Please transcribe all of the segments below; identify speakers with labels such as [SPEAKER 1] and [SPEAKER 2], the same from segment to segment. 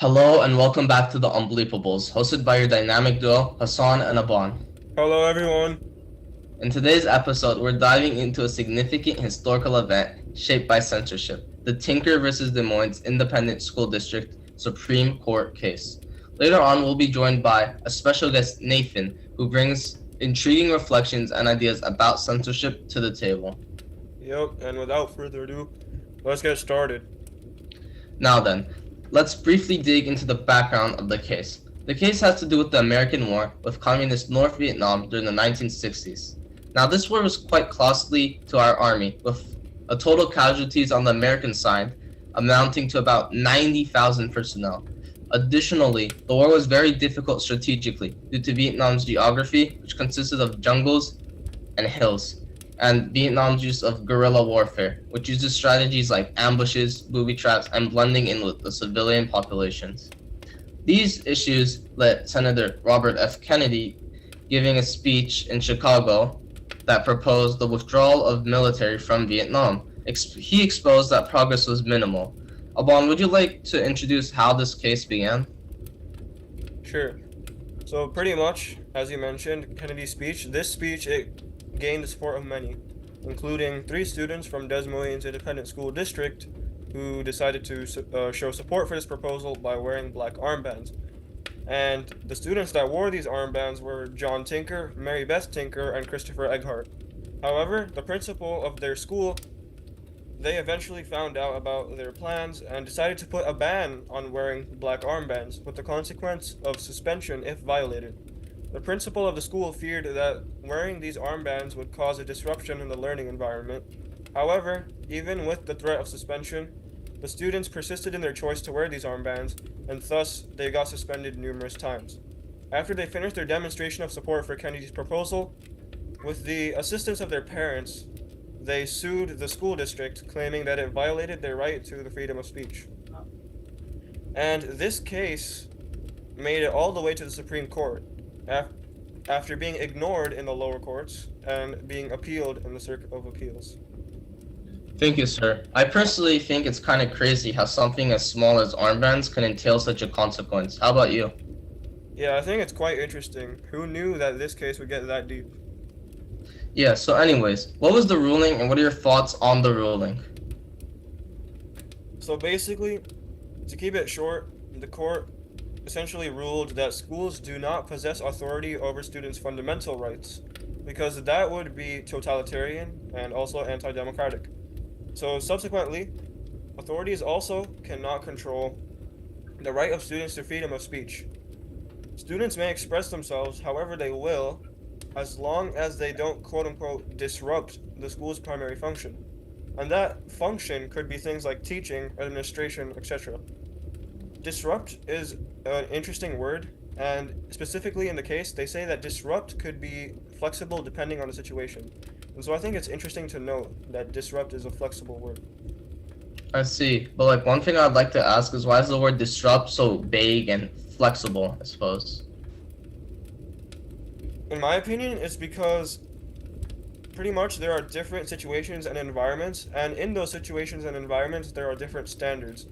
[SPEAKER 1] Hello and welcome back to The Unbelievables, hosted by your dynamic duo, Hassan and Aban.
[SPEAKER 2] Hello, everyone.
[SPEAKER 1] In today's episode, we're diving into a significant historical event shaped by censorship, the Tinker versus Des Moines Independent School District Supreme Court case. Later on, we'll be joined by a special guest, Nathan, who brings intriguing reflections and ideas about censorship to the table.
[SPEAKER 2] Yep, and without further ado, let's get started.
[SPEAKER 1] Now then, let's briefly dig into the background of the case. The case has to do with the American War with communist North Vietnam during the 1960s. Now, this war was quite costly to our army, with a total casualties on the American side amounting to about 90,000 personnel. Additionally, the war was very difficult strategically due to Vietnam's geography, which consisted of jungles and hills, and Vietnam's use of guerrilla warfare, which uses strategies like ambushes, booby traps, and blending in with the civilian populations. These issues led Senator Robert F. Kennedy giving a speech in Chicago that proposed the withdrawal of military from Vietnam. He exposed that progress was minimal. Alban, would you like to introduce how this case began?
[SPEAKER 2] Sure. So pretty much, as you mentioned, Kennedy's speech, it gained the support of many, including 3 students from Des Moines Independent School District who decided to show support for this proposal by wearing black armbands. And the students that wore these armbands were John Tinker, Mary Beth Tinker, and Christopher Eghart. However, the principal of their school, they eventually found out about their plans and decided to put a ban on wearing black armbands, with the consequence of suspension if violated. The principal of the school feared that wearing these armbands would cause a disruption in the learning environment. However, even with the threat of suspension, the students persisted in their choice to wear these armbands, and thus they got suspended numerous times. After they finished their demonstration of support for Kennedy's proposal, with the assistance of their parents, they sued the school district, claiming that it violated their right to the freedom of speech. And this case made it all the way to the Supreme Court, after being ignored in the lower courts and being appealed in the Circuit of Appeals.
[SPEAKER 1] Thank you, sir. I personally think it's kind of crazy how something as small as armbands can entail such a consequence. How about you?
[SPEAKER 2] Yeah, I think it's quite interesting. Who knew that this case would get that deep?
[SPEAKER 1] Yeah, so anyways, what was the ruling and what are your thoughts on the ruling?
[SPEAKER 2] So basically, to keep it short, the court essentially ruled that schools do not possess authority over students' fundamental rights, because that would be totalitarian and also anti-democratic. So subsequently, authorities also cannot control the right of students to freedom of speech. Students may express themselves however they will, as long as they don't quote-unquote disrupt the school's primary function. And that function could be things like teaching, administration, etc. Disrupt is an interesting word, and specifically in the case, they say that disrupt could be flexible depending on the situation. And so I think it's interesting to note that disrupt is a flexible word.
[SPEAKER 1] I see, but like one thing I'd like to ask is why is the word disrupt so vague and flexible, I suppose?
[SPEAKER 2] In my opinion, it's because pretty much there are different situations and environments, and in those situations and environments, there are different standards.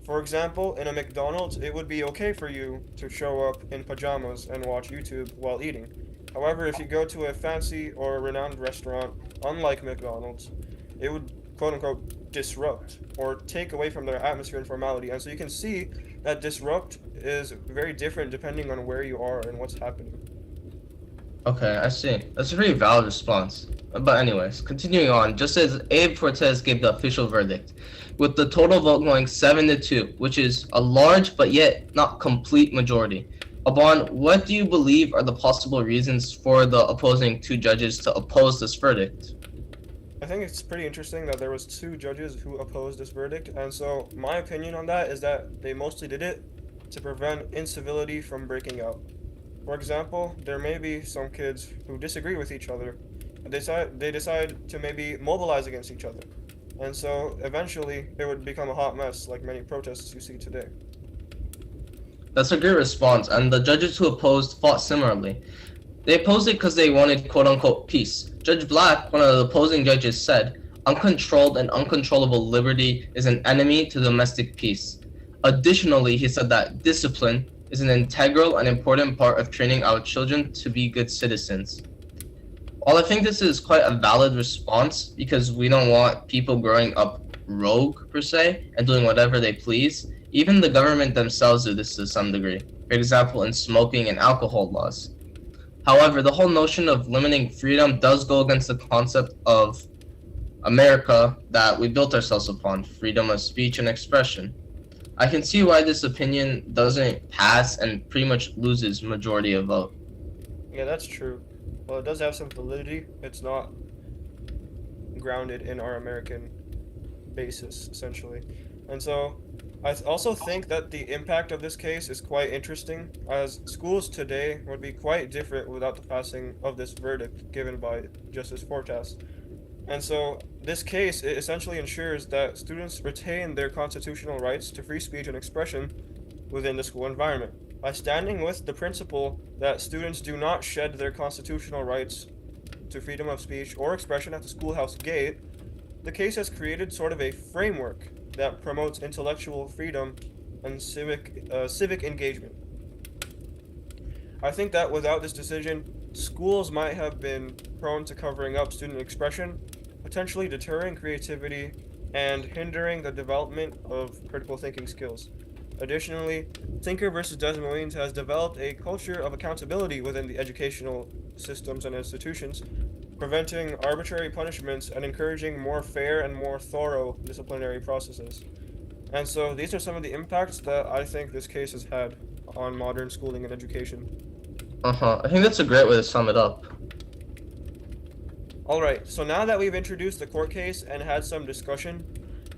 [SPEAKER 2] For example, in a McDonald's, it would be okay for you to show up in pajamas and watch YouTube while eating. However, if you go to a fancy or renowned restaurant, unlike McDonald's, it would quote-unquote disrupt or take away from their atmosphere and formality. And so you can see that disrupt is very different depending on where you are and what's happening.
[SPEAKER 1] Okay, I see. That's a pretty valid response. But anyways, continuing on, just as Abe Fortes gave the official verdict, with the total vote going 7-2, which is a large but yet not complete majority. Aban, what do you believe are the possible reasons for the opposing 2 judges to oppose this verdict?
[SPEAKER 2] I think it's pretty interesting that there was 2 judges who opposed this verdict, and so my opinion on that is that they mostly did it to prevent incivility from breaking out. For example, there may be some kids who disagree with each other, and they decide to maybe mobilize against each other. And so eventually it would become a hot mess like many protests you see today.
[SPEAKER 1] That's a great response, and the judges who opposed fought similarly. They opposed it because they wanted quote-unquote peace. Judge Black, one of the opposing judges, said, "Uncontrolled and uncontrollable liberty is an enemy to domestic peace. Additionally, he said that discipline is an integral and important part of training our children to be good citizens. While I think this is quite a valid response because we don't want people growing up rogue per se and doing whatever they please, even the government themselves do this to some degree, for example in smoking and alcohol laws. However, the whole notion of limiting freedom does go against the concept of America that we built ourselves upon, freedom of speech and expression. I can see why this opinion doesn't pass and pretty much loses majority of vote.
[SPEAKER 2] Yeah, that's true. Well, it does have some validity. It's not grounded in our American basis, essentially. And so, also think that the impact of this case is quite interesting, as schools today would be quite different without the passing of this verdict given by Justice Fortas. And so, this case it essentially ensures that students retain their constitutional rights to free speech and expression within the school environment. By standing with the principle that students do not shed their constitutional rights to freedom of speech or expression at the schoolhouse gate, the case has created sort of a framework that promotes intellectual freedom and civic engagement. I think that without this decision, schools might have been prone to covering up student expression, potentially deterring creativity and hindering the development of critical thinking skills. Additionally, Tinker versus Des Moines has developed a culture of accountability within the educational systems and institutions, preventing arbitrary punishments and encouraging more fair and more thorough disciplinary processes. And so these are some of the impacts that I think this case has had on modern schooling and education.
[SPEAKER 1] I think that's a great way to sum it up.
[SPEAKER 2] Alright, so now that we've introduced the court case and had some discussion,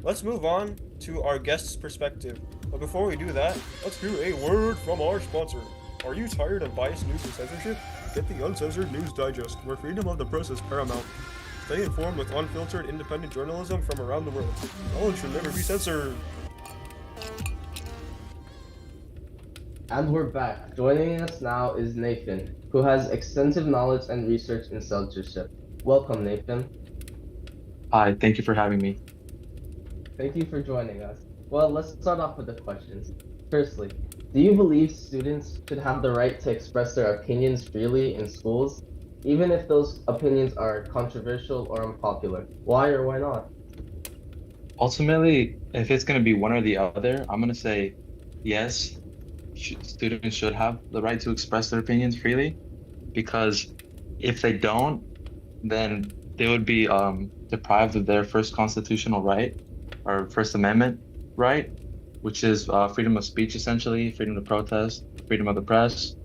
[SPEAKER 2] let's move on to our guest's perspective. But before we do that, let's hear a word from our sponsor. Are you tired of biased news and censorship? Get the Uncensored News Digest, where freedom of the press is paramount. Stay informed with unfiltered, independent journalism from around the world. Knowledge should never be censored.
[SPEAKER 1] And we're back. Joining us now is Nathan, who has extensive knowledge and research in censorship. Welcome, Nathan.
[SPEAKER 3] Hi, thank you for having me.
[SPEAKER 1] Thank you for joining us. Well, let's start off with the questions. Firstly, do you believe students should have the right to express their opinions freely in schools, even if those opinions are controversial or unpopular? Why or why not?
[SPEAKER 3] Ultimately, if it's going to be one or the other, I'm going to say yes, students should have the right to express their opinions freely, because if they don't, then they would be deprived of their first constitutional right, or First Amendment right, which is freedom of speech, essentially, freedom to protest, freedom of the press.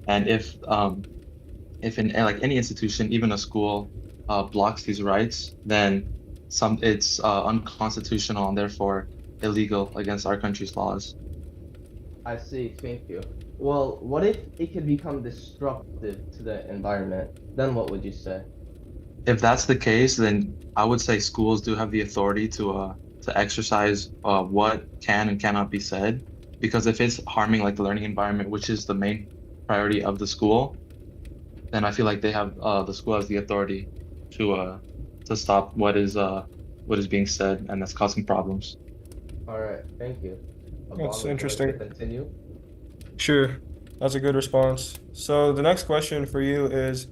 [SPEAKER 3] And if in like any institution, even a school, blocks these rights, then it's unconstitutional and therefore illegal against our country's laws.
[SPEAKER 1] I see, thank you. Well, what if it could become destructive to the environment? Then what would you say?
[SPEAKER 3] If that's the case, then I would say schools do have the authority to exercise what can and cannot be said, because if it's harming like the learning environment, which is the main priority of the school, then I feel like they have the school has the authority to stop what is being said, and that's causing problems.
[SPEAKER 1] All right, thank you.
[SPEAKER 2] That's
[SPEAKER 1] Obama,
[SPEAKER 2] interesting.
[SPEAKER 1] Continue.
[SPEAKER 2] Sure, that's a good response. So the next question for you is,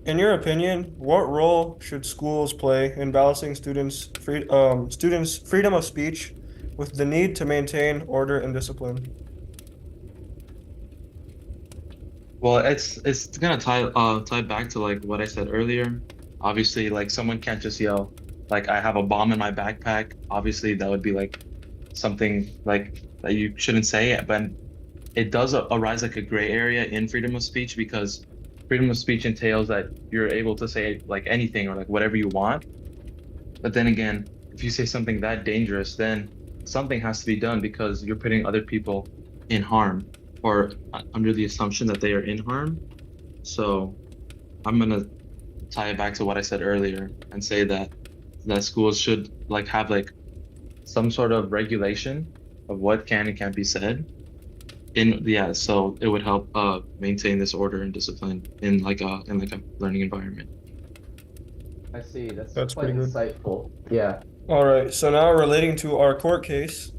[SPEAKER 2] in your opinion, what role should schools play in balancing students' freedom of speech with the need to maintain order and discipline?
[SPEAKER 3] Well, it's gonna tie back to like what I said earlier. Obviously, like someone can't just yell like I have a bomb in my backpack. Obviously, that would be like something like that you shouldn't say. But it does arise like a gray area in freedom of speech, because freedom of speech entails that you're able to say like anything or like whatever you want. But then again, if you say something that dangerous, then something has to be done, because you're putting other people in harm, or under the assumption that they are in harm. So I'm gonna tie it back to what I said earlier and say that schools should like have like some sort of regulation of what can and can't be said. So it would help maintain this order and discipline in like a learning environment.
[SPEAKER 1] I see. That's
[SPEAKER 2] That's
[SPEAKER 1] quite
[SPEAKER 2] pretty good.
[SPEAKER 1] insightful. Yeah.
[SPEAKER 2] All right, so now relating to our court case,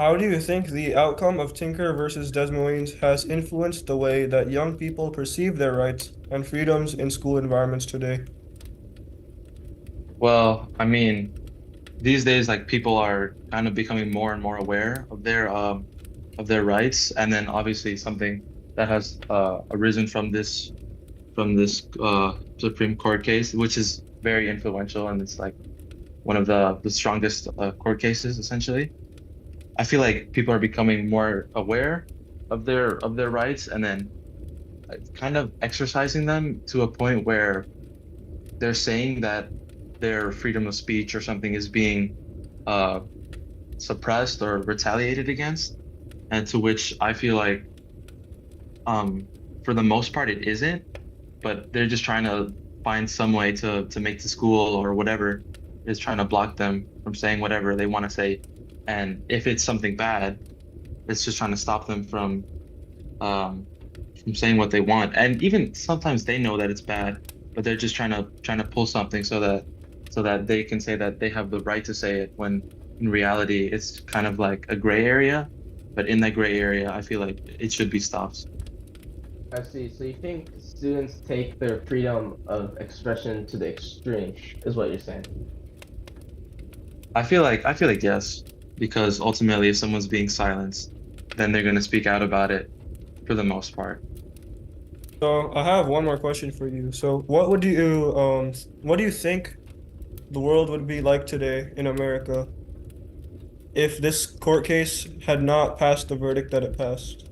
[SPEAKER 2] How do you think the outcome of Tinker versus Des Moines has influenced the way that young people perceive their rights and freedoms in school environments today?
[SPEAKER 3] Well, I mean, these days like people are kind of becoming more and more aware of their rights, and then obviously something that has arisen from this Supreme Court case, which is very influential, and it's like one of the strongest court cases essentially. I feel like people are becoming more aware of their rights, and then kind of exercising them to a point where they're saying that their freedom of speech or something is being uh, suppressed or retaliated against, and to which I feel like um, for the most part it isn't, but they're just trying to find some way to make the school or whatever is trying to block them from saying whatever they want to say. And if it's something bad, it's just trying to stop them um, from saying what they want. And even sometimes they know that it's bad, but they're just trying to pull something so that they can say that they have the right to say it, when in reality it's kind of like a gray area. But in that gray area, I feel like it should be stopped.
[SPEAKER 1] I see. So you think students take their freedom of expression to the extreme, is what you're saying?
[SPEAKER 3] I feel like yes, because ultimately if someone's being silenced, then they're gonna speak out about it for the most part.
[SPEAKER 2] So I have one more question for you. So what do you think the world would be like today in America if this court case had not passed the verdict that it passed?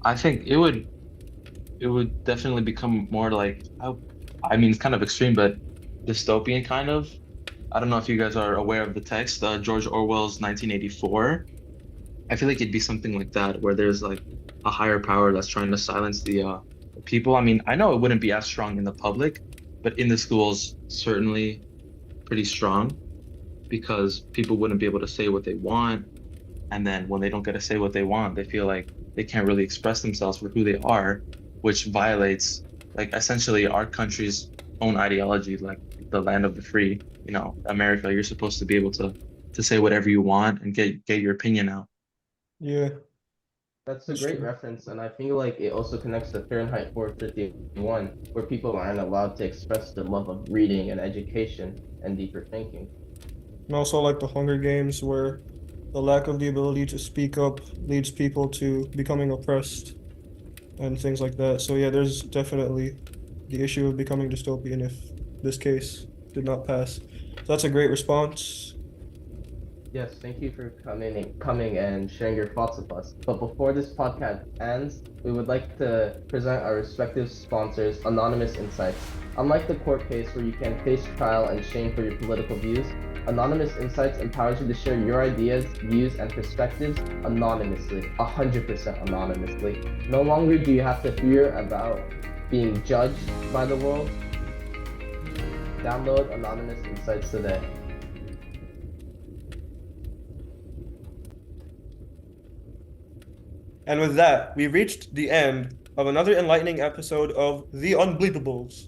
[SPEAKER 3] I think it would definitely become more like I mean it's kind of extreme, but dystopian kind of. I don't know if you guys are aware of the text, George Orwell's 1984. I feel like it'd be something like that, where there's like a higher power that's trying to silence the people. I mean, I know it wouldn't be as strong in the public, but in the schools, certainly pretty strong, because people wouldn't be able to say what they want. And then when they don't get to say what they want, they feel like they can't really express themselves for who they are, which violates like essentially our country's own ideology, like the land of the free. You know, America, you're supposed to be able to say whatever you want and get your opinion out.
[SPEAKER 2] Yeah,
[SPEAKER 1] That's a
[SPEAKER 2] that's
[SPEAKER 1] great
[SPEAKER 2] true.
[SPEAKER 1] reference, and I feel like it also connects to Fahrenheit 451, where people aren't allowed to express their love of reading and education and deeper thinking.
[SPEAKER 2] And also like the Hunger Games, where the lack of the ability to speak up leads people to becoming oppressed and things like that. So yeah, there's definitely the issue of becoming dystopian if this case did not pass. So that's a great response.
[SPEAKER 1] Yes, thank you for coming and sharing your thoughts with us. But before this podcast ends, we would like to present our respective sponsors, Anonymous Insights. Unlike the court case where you can face trial and shame for your political views, Anonymous Insights empowers you to share your ideas, views, and perspectives anonymously, 100% anonymously. No longer do you have to fear about being judged by the world. Download Anonymous Insights today.
[SPEAKER 2] And with that, we reached the end of another enlightening episode of The Unbleepables.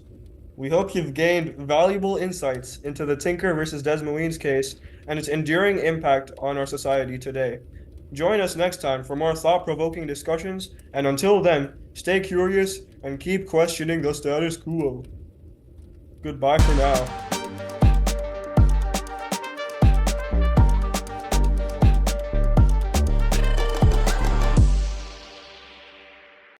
[SPEAKER 2] We hope you've gained valuable insights into the Tinker versus Des Moines case and its enduring impact on our society today. Join us next time for more thought-provoking discussions, and until then, stay curious and keep questioning the status quo. Goodbye for now.